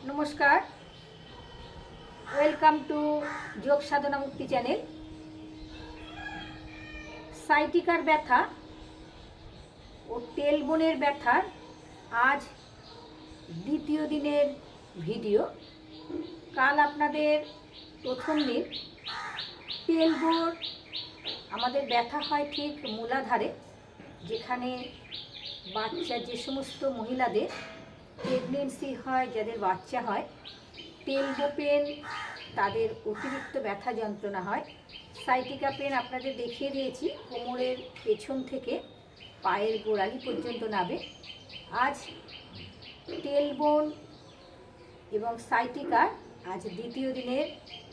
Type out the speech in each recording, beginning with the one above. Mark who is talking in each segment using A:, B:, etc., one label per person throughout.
A: নমস্কার, welcome to যোগ সাধনা মুক্তি চ্যানেল। সাইটিকার ব্যথা ও তেলবনের ব্যথার আজ দ্বিতীয় দিনের ভিডিও। কাল আপনাদের প্রথম দিন। তেলবন আমাদের ব্যথা হয় ঠিক মূলাধারে, যেখানে বাচ্চা যে সমস্ত মহিলাদের প্রেগনেন্সি হয়, যাদের বাচ্চা হয়, তেলবো পেন তাদের অতিরিক্ত ব্যথা যন্ত্রণা হয়। সাইটিকা পেন আপনাদের দেখিয়ে দিয়েছি, কোমরের পেছন থেকে পায়ের গোড়ালি পর্যন্ত নাবে। আজ তেলবন এবং সাইটিকার আজ দ্বিতীয় দিনের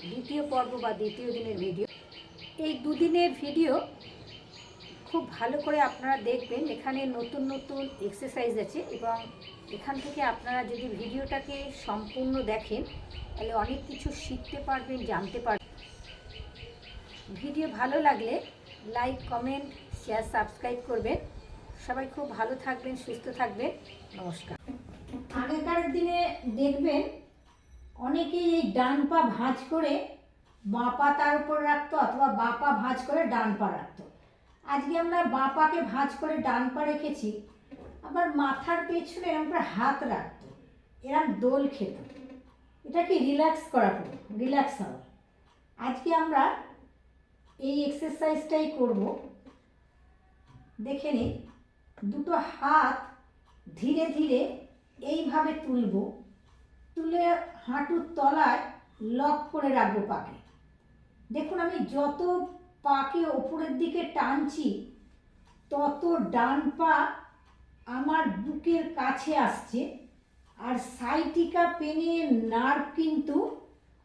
A: দ্বিতীয় পর্ব বা দ্বিতীয় দিনের ভিডিও। এই দুদিনের ভিডিও খুব ভালো করে আপনারা দেখবেন। এখানে নতুন নতুন এক্সারসাইজ আছে এবং এখান থেকে আপনারা যদি ভিডিওটাকে সম্পূর্ণ দেখেন তাহলে অনেক কিছু শিখতে পারবেন, জানতে পারবেন। ভিডিও ভালো লাগলে লাইক, কমেন্ট, শেয়ার, সাবস্ক্রাইব করবেন। সবাই খুব ভালো থাকবেন, সুস্থ থাকবেন। নমস্কার। আগেকার দিনে দেখবেন অনেকেই এই ডান পা ভাঁজ করে বাঁ পা তার উপর রাখতো, অথবা বাঁ পা ভাঁজ করে ডান পা রাখতো। আজকে আমরা বাঁ পাকে ভাঁজ করে ডান পা রেখেছি, আবার মাথার পেছনে এরকম করে হাত রাখতো, এরকম দোল খেত। এটা কি রিল্যাক্স করা, রিল্যাক্স হওয়া। আজকে আমরা এই এক্সারসাইজটাই করব। দেখে নিন, দুটো হাত ধীরে ধীরে এইভাবে তুলব, তুলে হাঁটুর তলায় লক করে রাখবো পাকে। দেখুন, আমি যত পাকে ওপরের দিকে টানছি তত ডান পা আমার বুকের কাছে আসছে। আর সাইটিকা পেনের নার্ভ কিন্তু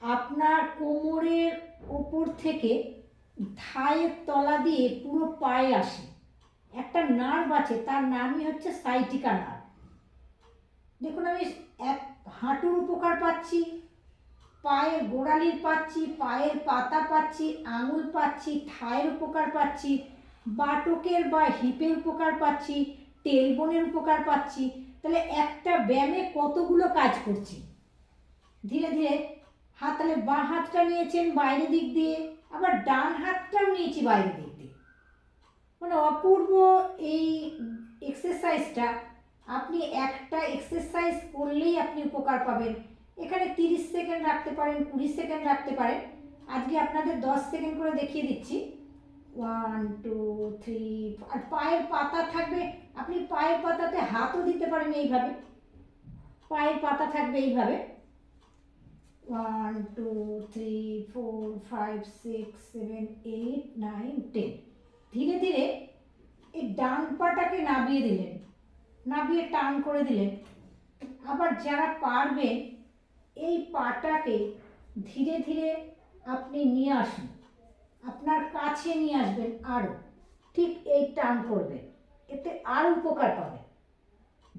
A: আপনার কোমরের ওপর থেকে থায়ের তলা দিয়ে পুরো পায়ে আসে। একটা নার্ভ আছে, তার নামই হচ্ছে সাইটিকা নার্ভ। দেখুন, আমি এক হাঁটুর উপকার পাচ্ছি, পায়ের গোড়ালির পাচ্ছি, পায়ের পাতা পাচ্ছি, আঙুল পাচ্ছি, থায়ের উপকার পাচ্ছি, বাটকের বা হিপের উপকার পাচ্ছি, টেলবোনের উপকার পাচ্ছি। তাহলে একটা ব্যায়ামে কতগুলো কাজ করছি। ধীরে ধীরে হাত, তাহলে বাঁ হাতটা নিয়েছেন বাইরের দিক দিয়ে, আবার ডান হাতটাও নিয়েছি বাইরের দিক দিয়ে। মানে অপূর্ব এই এক্সারসাইজটা। আপনি একটা এক্সারসাইজ করলেই আপনি উপকার পাবেন। এখানে 30 সেকেন্ড রাখতে পারেন, 20 সেকেন্ড রাখতে পারেন। আজকে আপনাদের 10 সেকেন্ড করে দেখিয়ে দিচ্ছি। 1 2 3। আর পায়ের পাতা থাকবে, আপনি পায়ের পাতাতে হাতও দিতে পারেন এইভাবে। পায়ের পাতা থাকবে এইভাবে। 1 2 3 4 5 6 7 8 9 10। ধীরে ধীরে এই ডান পাটাকে নাবিয়ে দিলেন, নাবিয়ে টান করে দিলেন। আবার যারা পারবেন এই পাটাকে ধীরে ধীরে আপনি নিয়ে আসুন, আপনার কাছে নিয়ে আসবেন, আরও ঠিক এই টান করবেন, এতে আরও উপকার পাবেন।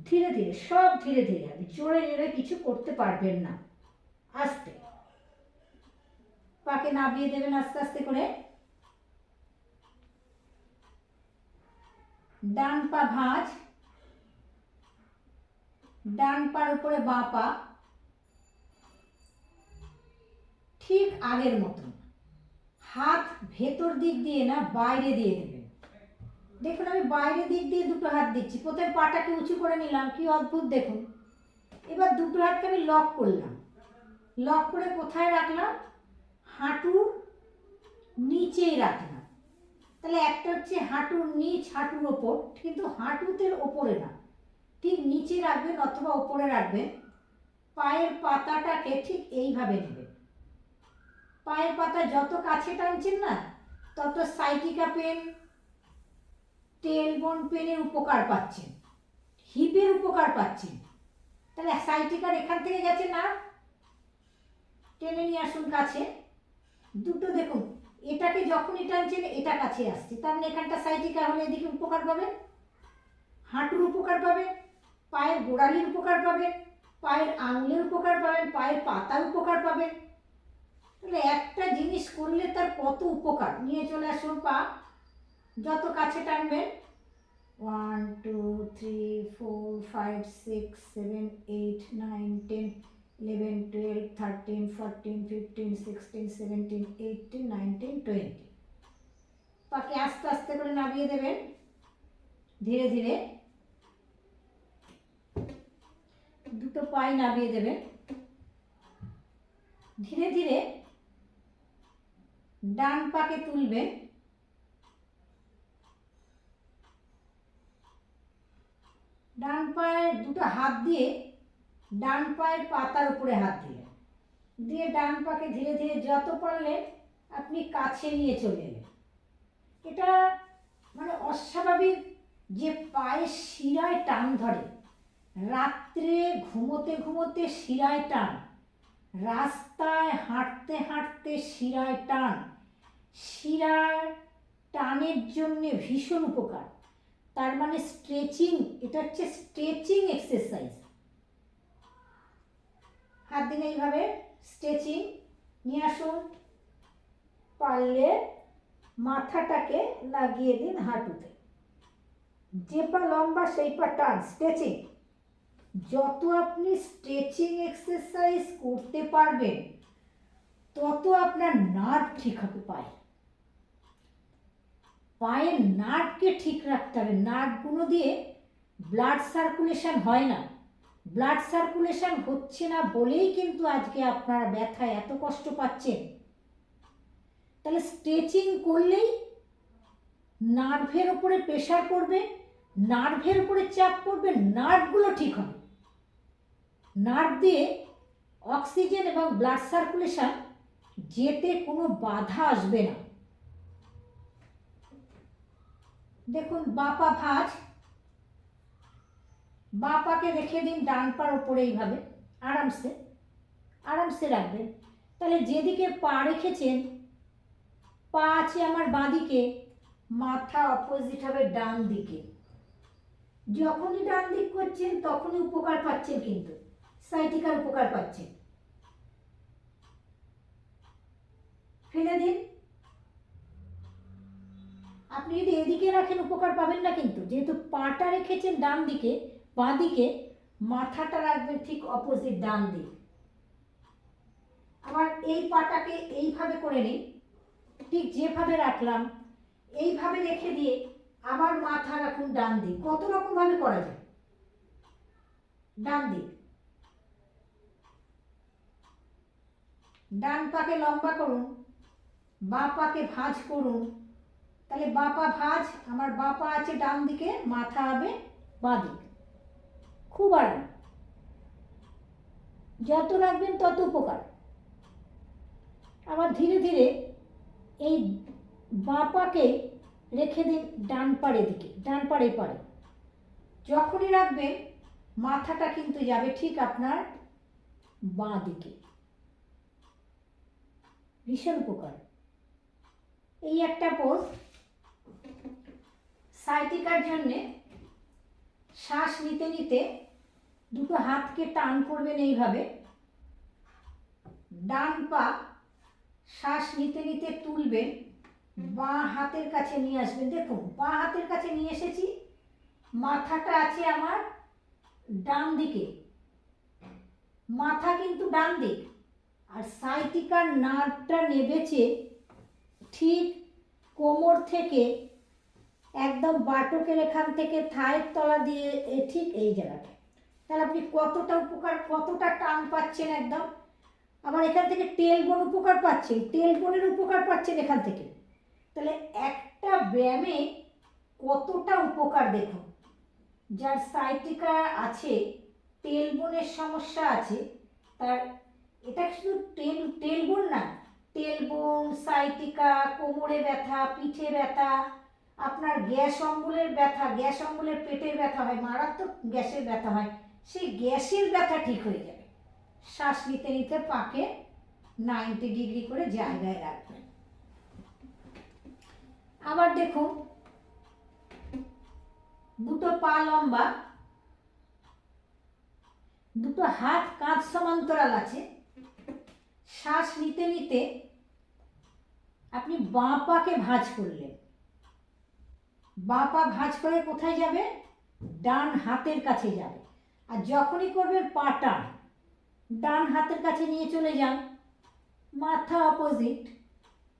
A: ধীরে ধীরে, সব ধীরে ধীরে হবে, জোরে জোরে কিছু করতে পারবেন না। আস্তে পাকে নাবিয়ে দেবেন আস্তে আস্তে করে। ডান পা ভাঁজ, ডান পার উপরে বাঁ পা, ঠিক আগের মতন। হাত ভেতর দিক দিয়ে না, বাইরে দিয়ে দেবেন। দেখুন, আমি বাইরের দিক দিয়ে দুটো হাত দিচ্ছি। প্রথমে পাটাকে উঁচু করে নিলাম, কি অদ্ভুত দেখুন। এবার দুটো হাতকে আমি লক করলাম, লক করে কোথায় রাখলাম? হাঁটুর নিচেই রাখলাম। তাহলে একটা হচ্ছে হাঁটুর নিচ, হাঁটুর ওপর, কিন্তু হাঁটুতে ওপরে না, ঠিক নিচে রাখবেন অথবা ওপরে রাখবেন। পায়ের পাতাটাকে ঠিক এইভাবে নেবেন। পায়ের পাতা যত কাছে টানছেন না, তত সাইটিকা পেন, টেলবোন পেনের উপকার পাচ্ছেন, হিপের উপকার পাচ্ছেন। তাহলে সাইটিকার এখান থেকে গেছে না, টেনে নিয়ে আসুন কাছে। দুটো দেখুন, এটাকে যখনই টানছেন এটা কাছে আসছে, তার মানে এখানটা সাইটিকা হলে এদিকে উপকার পাবেন, হাঁটুর উপকার পাবেন, পায়ের গোড়ালির উপকার পাবেন, পায়ের আঙুলের উপকার পাবেন, পায়ের পাতার উপকার পাবেন। তাহলে একটা জিনিস করলে তার কত উপকার। নিয়ে চলে আসুন পা, যত কাছে টানবেন। 1 2 3 4 5 6 7 8 9 10। 11, 12, 13, 14, 15, 16, 17, 18, 19, 20। পাকে আস্তে আস্তে করে নামিয়ে দেবেন, ধীরে ধীরে দুটো পাই নামিয়ে দেবেন। ধীরে ধীরে ডান পাকে তুলবেন, ডান পায়ের দুটো হাত দিয়ে ডান পায়ের পাতার উপরে হাত দিলেন, দিয়ে ডান পাকে ধীরে ধীরে যত পারলেন আপনি কাছে নিয়ে চলে এলেন। এটা মানে অস্বাভাবিক যে পায়ের শিরায় টান ধরে, রাত্রে ঘুমোতে ঘুমোতে শিরায় টান, রাস্তায় হাঁটতে হাঁটতে শিরায় টান, শিরার টানের জন্যে ভীষণ উপকার। তার মানে স্ট্রেচিং, এটা হচ্ছে স্ট্রেচিং এক্সারসাইজ। হাত দিন এইভাবে স্ট্রেচিং নিয়ে আসুন, পারলে মাথাটাকে লাগিয়ে দিন হাঁটুতে, যে পা লম্বা সেই পা টান, স্ট্রেচিং। যত আপনি স্ট্রেচিং এক্সারসাইজ করতে পারবেন তত আপনার নার্ভ ঠিক হবে। পায়ের নার্ভকে ঠিক রাখতে হবে। নার্ভগুলো দিয়ে ব্লাড সার্কুলেশন হয় না, ব্লাড সার্কুলেশন হচ্ছে না বলেই কিন্তু আজকে আপনারা ব্যথায় এত কষ্ট পাচ্ছেন। তাহলে স্ট্রেচিং করলেই নার্ভের উপরে প্রেশার পড়বে, নার্ভের উপরে চাপ পড়বে, নার্ভগুলো ঠিক হবে, নার্ভ দিয়ে অক্সিজেন এবং ব্লাড সার্কুলেশন যেতে কোনো বাধা আসবে না। দেখুন বাঁ পা ভাঁজ, বাঁ পাকে রেখে দিন ডান পার ওপরে, এইভাবে আরামসে আরামসে রাখবেন। তাহলে যেদিকে পা রেখেছেন, পা আছে আমার বাঁ দিকে, মাথা অপোজিট হবে ডান দিকে। যখনই ডান দিক করছেন তখনই উপকার পাচ্ছেন, কিন্তু সাইটিকার উপকার পাচ্ছেন। ফেলে দিন। আপনি যদি এদিকে রাখেন উপকার পাবেন না, কিন্তু যেহেতু পাটা রেখেছেন ডান দিকে, বাঁ দিকে, মাথাটা রাখবেন ঠিক অপোজিট ডান দিক। আবার এই পাটাকে এইভাবে করে নিন, ঠিক যেভাবে রাখলাম এইভাবে রেখে দিয়ে আবার মাথা রাখুন ডান দিক। কত রকম ভাবে করা যায়। ডান দিক, ডান পাকে লম্বা করুন, বাঁ পাকে ভাঁজ করুন। তাহলে বাঁ পা ভাঁজ, আমার বাঁ পা আছে ডান দিকে, মাথা হবে বাঁ দিক। খুব আরাম, যত রাখবেন তত উপকার। আবার ধীরে ধীরে এই বাঁ পাকে রেখে দিন ডান পাড়ের দিকে, ডান পাড়ে পাড়ে। যখনই রাখবেন মাথাটা কিন্তু যাবে ঠিক আপনার বাঁ দিকে। ভীষণ উপকার। এই একটা পোজ সাইটিকার জন্যে। শ্বাস নিতে নিতে দুটো হাতকে টান করবেন এইভাবে, ডান পা শ্বাস নিতে নিতে তুলবেন, বাঁ হাতের কাছে নিয়ে আসবেন। দেখুন বাঁ হাতের কাছে নিয়ে এসেছি, মাথাটা আছে আমার ডান দিকে, মাথা কিন্তু ডান দিক, আর সাইটিকার নার্ভটা নেবেছে ঠিক কোমর থেকে একদম বাটকের এখান থেকে থায়ের তলা দিয়ে ঠিক এই জায়গাটা। তাহলে আপনি কতটা উপকার, কতটা টান পাচ্ছেন একদম। আবার এখান থেকে টেলবোন উপকার পাচ্ছেন, টেলবোনের উপকার পাচ্ছেন এখান থেকে। তাহলে একটা ব্যায়ামে কতটা উপকার দেখুন। যার সাইটিকা আছে, টেলবোনের সমস্যা আছে, তার এটা শুধু টেলবোন না, টেলবোন, সাইটিকা, কোমরে ব্যথা, পিঠে ব্যথা, আপনার গ্যাস অম্বলের ব্যথা, গ্যাস অম্বলের পেটের ব্যথা হয়, মারাত্মক গ্যাসের ব্যথা হয়, সেই গ্যাসের ব্যথা ঠিক হয়ে যাবে। শ্বাস নিতে নিতে পাকে 90 ডিগ্রি করে জায়গায় রাখবেন। আবার দেখুন দুটো পা লম্বা, দুটো হাত কাঁধ সমান্তরাল আছে। শ্বাস নিতে নিতে আপনি বাঁ পাকে ভাঁজ করলেন, বাঁ পা ভাঁজ করে কোথায় যাবে? ডান হাতের কাছে যাবে। আর যখনই করবেন পা টান, ডান হাতের কাছে নিয়ে চলে যান, মাথা অপোজিট,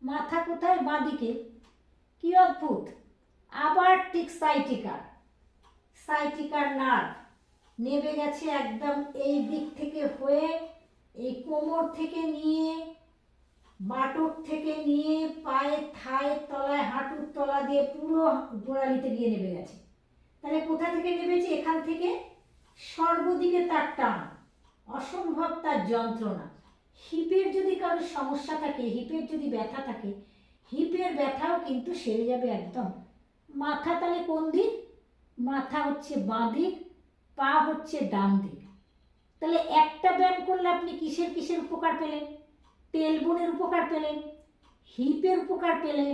A: মাথা কোথায়? বাঁদিকে। কি অদ্ভুত! আবার ঠিক সাইটিকার, সাইটিকার নার্ভ নেমে গেছে একদম এই দিক থেকে হয়ে, এই কোমর থেকে নিয়ে, বাটুর থেকে নিয়ে, পায়ে থায়ের তলায়, হাঁটুর তলা দিয়ে পুরো গোড়ালিতে গিয়ে নেমে গেছে। তাহলে কোথা থেকে নেমেছে? এখান থেকে সর্বদিকে তার টান, অসম্ভব তার যন্ত্রণা। হিপের যদি কারোর সমস্যা থাকে, হিপের যদি ব্যথা থাকে, হিপের ব্যথাও কিন্তু সেরে যাবে একদম। মাথা তাহলে কোন দিক? মাথা হচ্ছে বাঁ দিক, পা হচ্ছে ডান দিক। তাহলে একটা ব্যায়াম করলে আপনি কিসের কিসের উপকার পেলেন? টেলবোনের উপকার পেলেন, হিপের উপকার পেলেন,